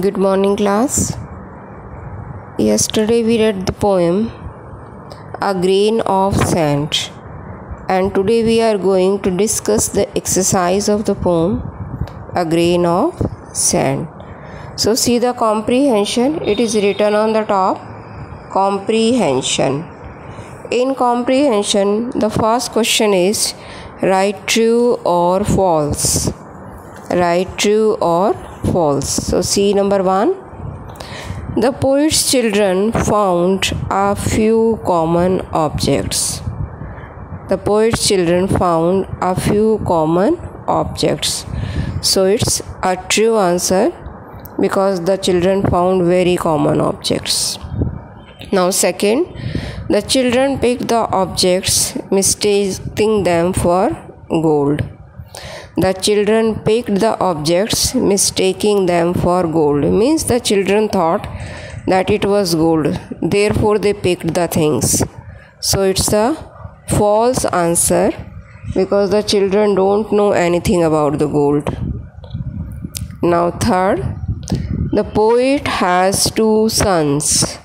Good morning, class. Yesterday we read the poem A Grain of Sand, and today we are going to discuss the exercise of the poem A Grain of Sand. So see the comprehension. It is written on the top, comprehension. In comprehension, the first question is write true or false. Write true or false. So see number 1. The poet's children found a few common objects. The poet's children found a few common objects. So it's a true answer because the children found very common objects. Now second, the children picked the objects, mistaking them for gold. The children picked the objects, mistaking them for gold. Means the children thought that it was gold. Therefore, they picked the things. So it's the false answer because the children don't know anything about the gold. Now third, the poet has 2 sons.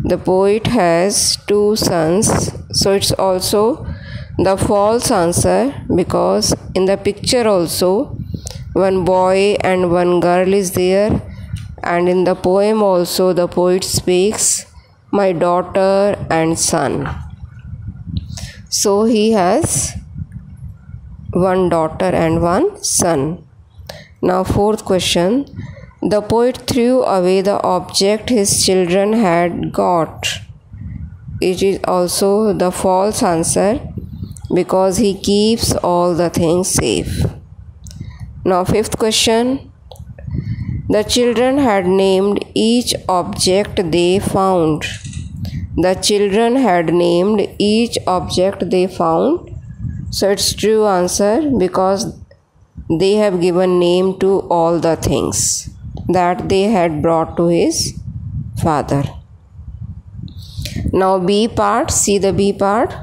The poet has 2 sons. So it's also the false answer because in the picture also one boy and one girl is there, and in the poem also the poet speaks my daughter and son. So he has 1 daughter and 1 son. Now fourth question, the poet threw away the object his children had got. It is also the false answer because he keeps all the things safe. Now fifth question, the children had named each object they found. The children had named each object they found. So it's true answer because they have given name to all the things that they had brought to his father. Now B part, see the B part.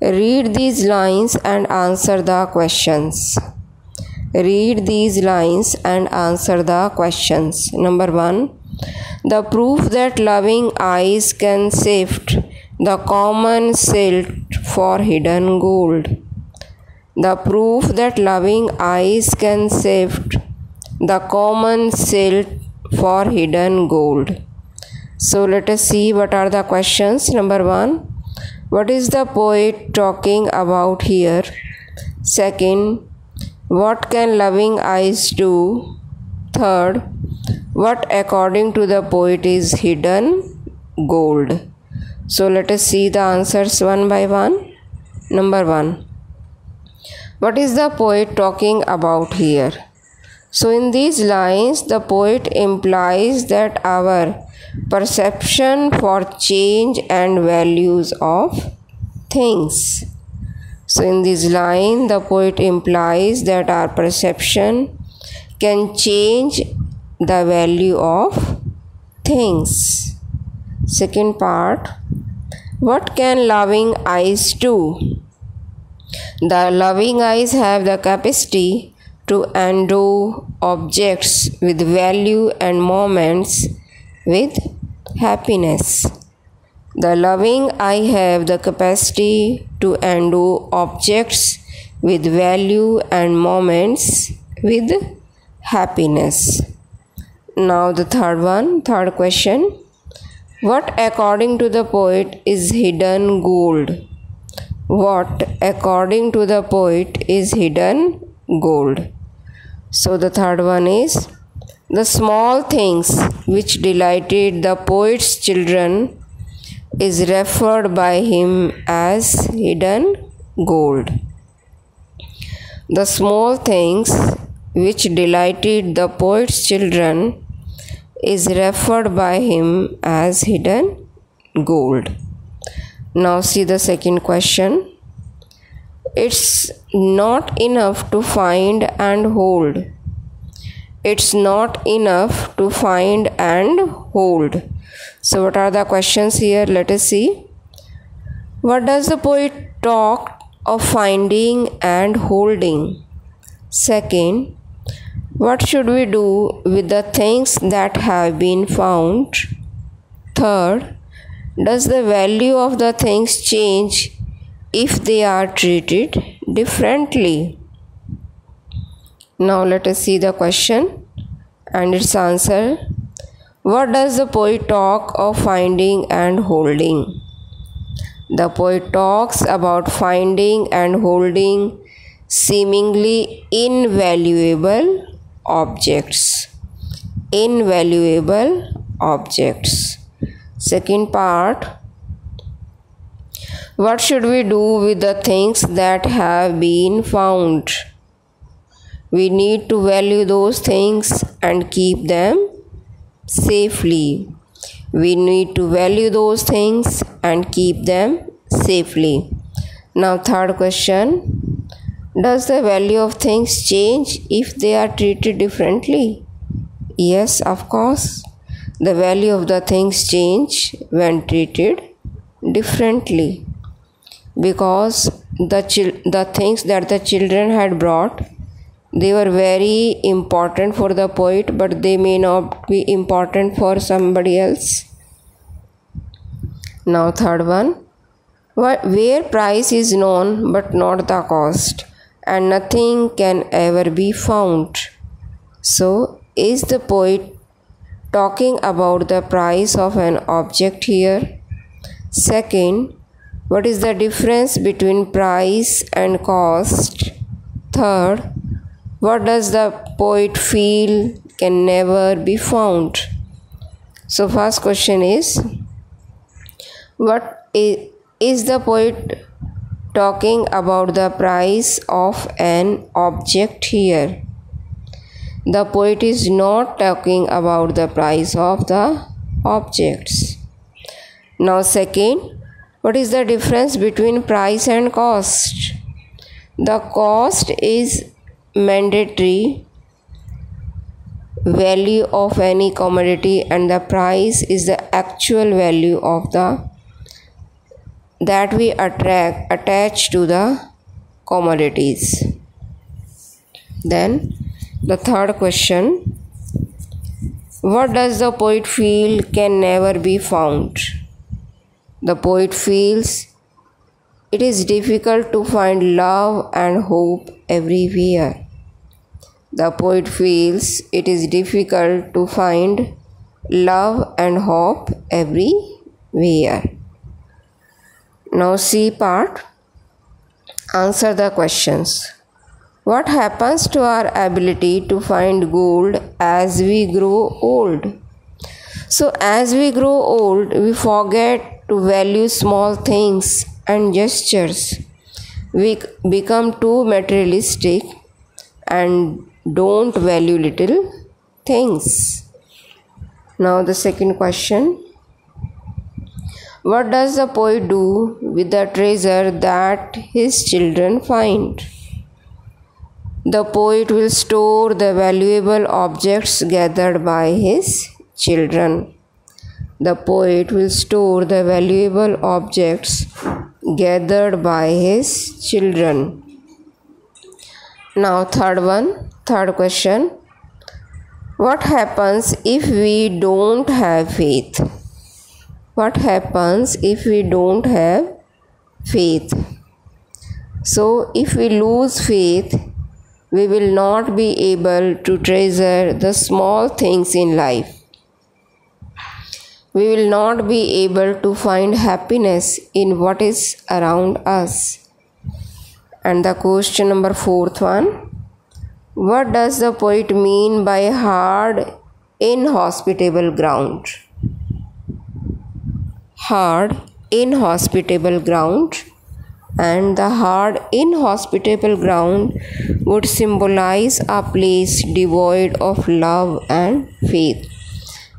Read these lines and answer the questions. Read these lines and answer the questions. Number 1. The proof that loving eyes can sift the common silt for hidden gold. The proof that loving eyes can sift the common silt for hidden gold. So let us see what are the questions. Number 1. What is the poet talking about here? Second, what can loving eyes do? Third, what according to the poet is hidden gold? So let us see the answers one by one. Number 1. What is the poet talking about here? So in these lines, the poet implies that our perception for change and values of things. So in this line, the poet implies that our perception can change the value of things. Second part, what can loving eyes do? The loving eyes have the capacity to endow objects with value and moments with happiness. The loving eye have the capacity to endow objects with value and moments with happiness. Now the third question. What according to the poet is hidden gold? What according to the poet is hidden gold? So the third one is, the small things which delighted the poet's children is referred by him as hidden gold. The small things which delighted the poet's children is referred by him as hidden gold. Now see the second question. It's not enough to find and hold. It's not enough to find and hold. So what are the questions here? Let us see. What does the poet talk of finding and holding? Second, What should we do with the things that have been found? Third, does the value of the things change if they are treated differently? Now let us see the question and its answer. What does the poet talk of finding and holding? The poet talks about finding and holding seemingly invaluable objects. Invaluable objects. Second part. What should we do with the things that have been found? We need to value those things and keep them safely. We need to value those things and keep them safely. Now, third question. Does the value of things change if they are treated differently? Yes, of course. The value of the things change when treated differently, because the things that the children had brought, they were very important for the poet, but they may not be important for somebody else. Now third one. Where price is known but not the cost, and nothing can ever be found. So, is the poet talking about the price of an object here? Second, what is the difference between price and cost? Third, what does the poet feel can never be found? So first question is, what is the poet talking about the price of an object here? The poet is not talking about the price of the objects. Now second, what is the difference between price and cost? The cost is mandatory value of any commodity, and the price is the actual value of that we attach to the commodities. Then the third question, what does the poet feel can never be found? The poet feels it is difficult to find love and hope everywhere. The poet feels it is difficult to find love and hope everywhere. Now C part. Answer the questions. What happens to our ability to find gold as we grow old? So as we grow old, we forget to value small things and gestures. We become too materialistic and don't value little things. Now the second question. What does the poet do with the treasure that his children find? The poet will store the valuable objects gathered by his children. The poet will store the valuable objects gathered by his children. Now third question. What happens if we don't have faith? What happens if we don't have faith? So if we lose faith, we will not be able to treasure the small things in life. We will not be able to find happiness in what is around us. And the question number fourth one. What does the poet mean by hard, inhospitable ground? Hard, inhospitable ground. And the hard, inhospitable ground would symbolize a place devoid of love and faith.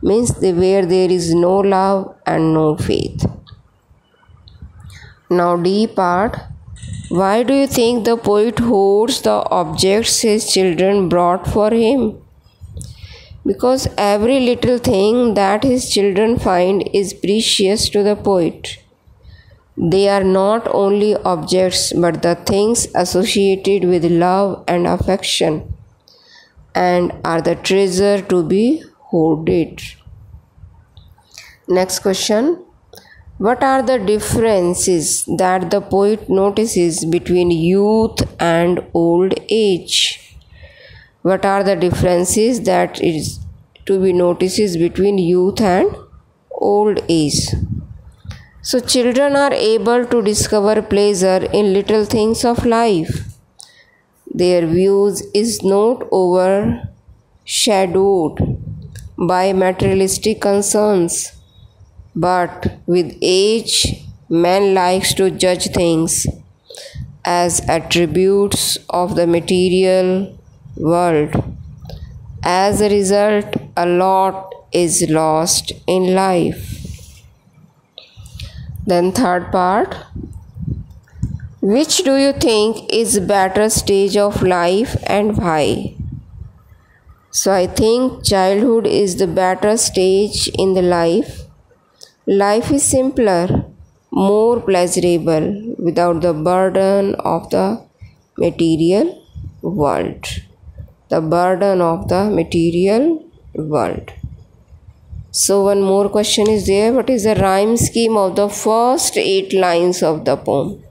Means where there is no love and no faith. Now D part. Why do you think the poet hoards the objects his children brought for him? Because every little thing that his children find is precious to the poet. They are not only objects but the things associated with love and affection. and are the treasure to be hoarded. Next question. What are the differences that the poet notices between youth and old age? What are the differences that is to be notices between youth and old age? So children are able to discover pleasure in little things of life. Their views is not overshadowed by materialistic concerns. But with age, man likes to judge things as attributes of the material world. As a result, a lot is lost in life. Then third part. Which do you think is better stage of life and why? So I think childhood is the better stage in the life. Life is simpler, more pleasurable, without the burden of the material world. The burden of the material world. So one more question is there. What is the rhyme scheme of the first 8 lines of the poem?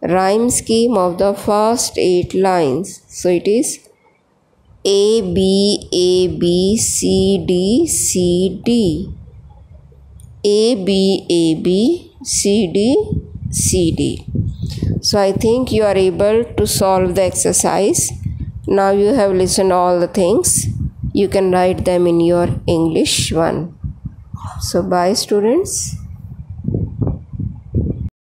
Rhyme scheme of the first 8 lines. So it is A, B, A, B, C, D, C, D. A, B, A, B, C, D, C, D. So I think you are able to solve the exercise. Now you have listened all the things. You can write them in your English one. So bye students.